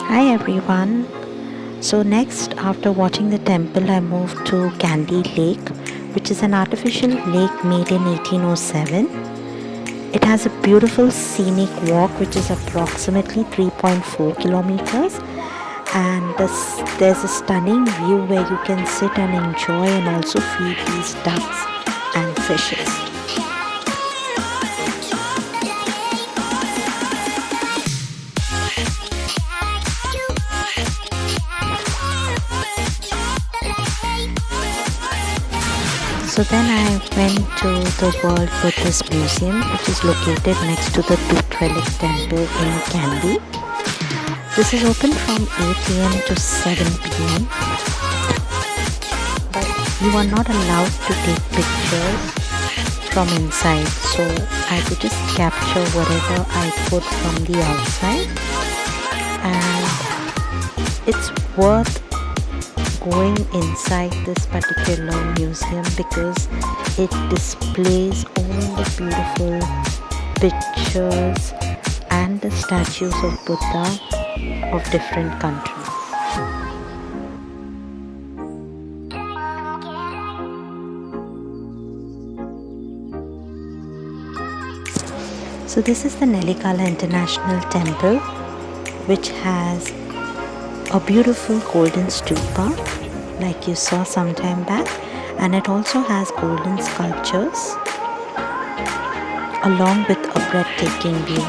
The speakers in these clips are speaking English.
Hi everyone. So next, after watching the temple, I moved to Kandy Lake, which is an artificial lake made in 1807. It has a beautiful scenic walk which is approximately 3.4 kilometers, and there's a stunning view where you can sit and enjoy and also feed these ducks and fishes. So then I went to the World Buddhist Museum, which is located next to the Tooth Relic Temple in Kandy. This is open from 8 a.m. to 7 p.m. But you are not allowed to take pictures from inside, so I could just capture whatever I could from the outside. And it's worth going inside this particular museum because it displays all the beautiful pictures and the statues of Buddha of different countries. So this is the Nelikala International Temple, which has a beautiful golden stupa like you saw some time back, and it also has golden sculptures along with a breathtaking view.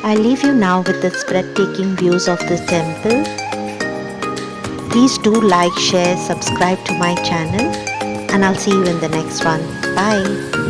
I leave you now with the breathtaking views of the temple. Please do like, share, subscribe to my channel, and I'll see you in the next one. Bye.